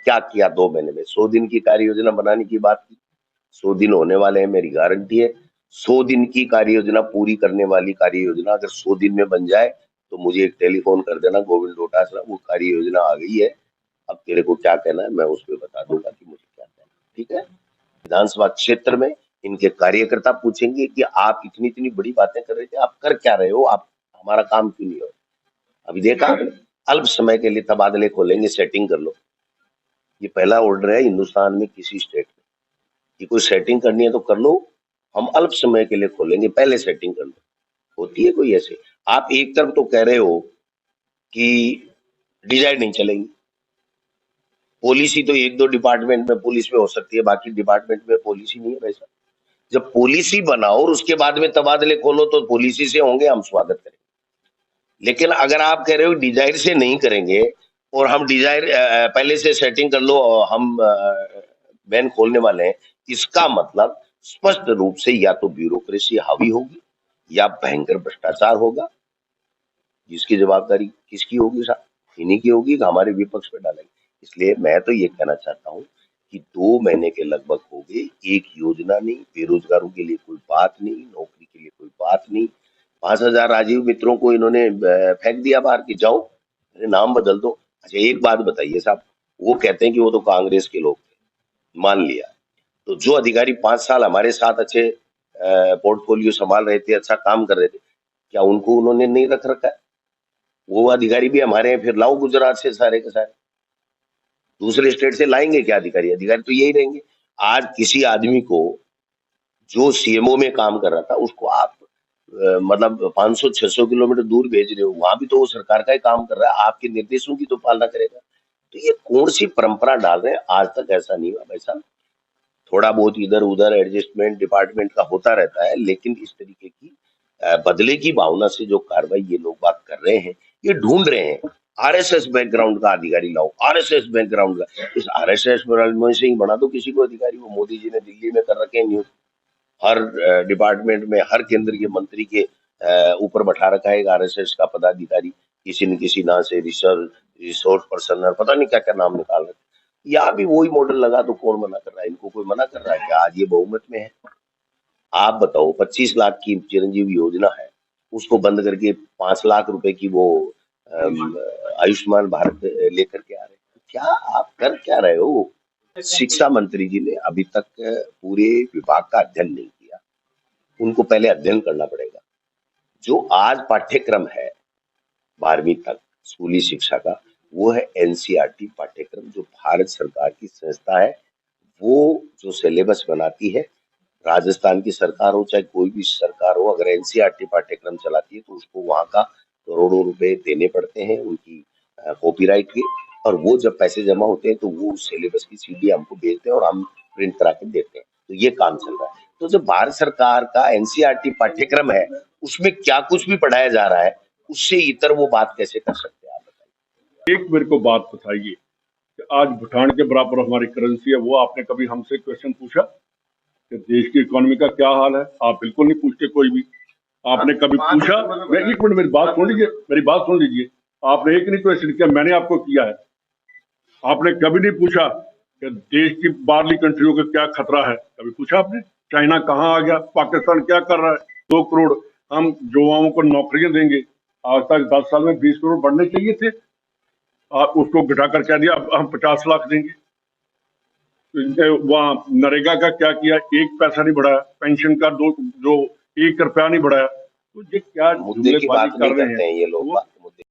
क्या किया 2 महीने में? 100 दिन की कार्य योजना बनाने की बात की, 100 दिन होने वाले हैं, मेरी गारंटी है 100 दिन की कार्य योजना पूरी करने वाली कार्य योजना अगर 100 दिन में बन जाए तो मुझे एक टेलीफोन कर देना, गोविंद डोटासरा वो कार्य योजना आ गई है, अब तेरे को क्या कहना है मैं उस पर बता दूंगा कि मुझे क्या कहना है। ठीक है, विधानसभा क्षेत्र में इनके कार्यकर्ता पूछेंगे कि आप इतनी इतनी बड़ी बातें कर रहे थे, आप कर क्या रहे हो, आप हमारा काम क्यों नहीं हो? अभी देखा आपने, अल्प समय के लिए तबादले खोलेंगे, सेटिंग कर लो। ये पहला ऑर्डर है हिंदुस्तान में किसी स्टेट में कि कोई सेटिंग करनी है तो कर लो, हम अल्प समय के लिए खोलेंगे, पहले सेटिंग कर लो। होती है कोई ऐसे? आप एक तरफ तो कह रहे हो कि डिजाइन नहीं चलेंगी, पॉलिसी तो एक दो डिपार्टमेंट में पुलिस में हो सकती है, बाकी डिपार्टमेंट में पॉलिसी नहीं है वैसा। जब पॉलिसी बनाओ और उसके बाद में तबादले खोलो तो पॉलिसी से होंगे, हम स्वागत करेंगे। लेकिन अगर आप कह रहे हो डिजायर से नहीं करेंगे और हम डिजायर पहले से सेटिंग कर लो और हम बैन खोलने वाले हैं, इसका मतलब स्पष्ट रूप से या तो ब्यूरोक्रेसी हावी होगी या भयंकर भ्रष्टाचार होगा, जिसकी जवाबदारी किसकी होगी साहब? इन्हीं की होगी कि हमारे विपक्ष पे डालेंगे। इसलिए मैं तो ये कहना चाहता हूँ कि 2 महीने के लगभग हो गए, एक योजना नहीं, बेरोजगारों के लिए कोई बात नहीं, नौकरी के लिए कोई बात नहीं। 5,000 राजीव मित्रों को इन्होंने फेंक दिया बाहर कि जाओ, अरे नाम बदल दो। अच्छा एक बात बताइए साहब, वो कहते हैं कि वो तो कांग्रेस के लोग थे, मान लिया, तो जो अधिकारी 5 साल हमारे साथ अच्छे पोर्टफोलियो संभाल रहे थे, अच्छा काम कर रहे थे, क्या उनको उन्होंने नहीं रख रखा है? वो अधिकारी भी हमारे हैं, फिर लाओ गुजरात से सारे के सारे, दूसरे स्टेट से लाएंगे क्या अधिकारी? अधिकारी तो यही रहेंगे। आज किसी आदमी को जो सीएमओ में काम कर रहा था उसको आप मतलब 500-600 किलोमीटर दूर भेज रहे हो, वहां भी तो वो सरकार का ही काम कर रहा है, आपके निर्देशों की तो पालना करेगा। तो ये कौन सी परंपरा डाल रहे हैं? आज तक ऐसा नहीं हुआ भाई साहब। थोड़ा बहुत इधर उधर एडजस्टमेंट डिपार्टमेंट का होता रहता है, लेकिन इस तरीके की बदले की भावना से जो कार्रवाई ये लोग बात कर रहे हैं, ये ढूंढ रहे हैं आरएसएस बैकग्राउंड का अधिकारी लाओ, आरएसएस बैकग्राउंड का। इस आरएसएस में से ही बना दो किसी को अधिकारी, वो मोदी जी ने दिल्ली में कर रखे हैं नियुक्त, हर डिपार्टमेंट में हर केंद्रीय मंत्री के ऊपर बैठा रखा है एक आरएसएस का पदाधिकारी, किसी न किसी नाम से रिसोर्स पर्सन, पता नहीं क्या क्या नाम निकाल रहे। यहाँ भी वही मॉडल लगा तो कौन मना कर रहा है? इनको कोई मना कर रहा है क्या? आज ये बहुमत में है। आप बताओ 25 लाख की चिरंजीवी योजना है, उसको बंद करके 5 लाख रुपए की वो आयुष्मान भारत लेकर के आ रहे हैं। क्या आप कर क्या रहे हो? शिक्षा मंत्री जी ने अभी तक पूरे विभाग का अध्ययन नहीं किया, उनको पहले अध्ययन करना पड़ेगा। जो आज पाठ्यक्रम है 12वीं तक स्कूली शिक्षा का, वो है एनसीईआरटी पाठ्यक्रम, जो भारत सरकार की संस्था है। वो जो सिलेबस बनाती है, राजस्थान की सरकार हो चाहे कोई भी सरकार हो, अगर एनसीईआरटी पाठ्यक्रम चलाती है तो उसको वहां का करोड़ों रुपए देने पड़ते हैं उनकी कॉपीराइट के, और वो जब पैसे जमा होते हैं तो वो सिलेबस की सीडी हमको भेजते हैं और हम प्रिंट करा के देते हैं। तो ये काम चल रहा है। तो जो भारत सरकार का एनसीईआरटी पाठ्यक्रम है उसमें क्या कुछ भी पढ़ाया जा रहा है, उससे इतर वो बात कैसे कर सकते हैं आप बताइए? एक मेरे को बात बताइए कि आज भूटान के बराबर हमारी करेंसी है, वो आपने कभी हमसे क्वेश्चन पूछा कि देश की इकोनॉमी का क्या हाल है? आप बिल्कुल नहीं पूछते कोई भी। आपने कभी पूछा? एक मिनट मेरी बात सुन लीजिए, मेरी बात सुन लीजिए। आपने एक नहीं क्वेश्चन किया, मैंने आपको किया है। आपने कभी नहीं पूछा कि देश की बाहरली कंट्रियों का क्या खतरा है? कभी पूछा आपने? चाइना कहाँ आ गया, पाकिस्तान क्या कर रहा है? 2 करोड़ हम युवाओं को नौकरियां देंगे, आज तक 10 साल में 20 करोड़ बढ़ने चाहिए थे, उसको घटा कर कह दिया अब हम 50 लाख देंगे। वहाँ नरेगा का क्या किया? 1 पैसा नहीं बढ़ाया, पेंशन का जो 1 रुपया नहीं बढ़ाया। तो ये क्या मुद्दे की बात नहीं करते हैं ये लोग।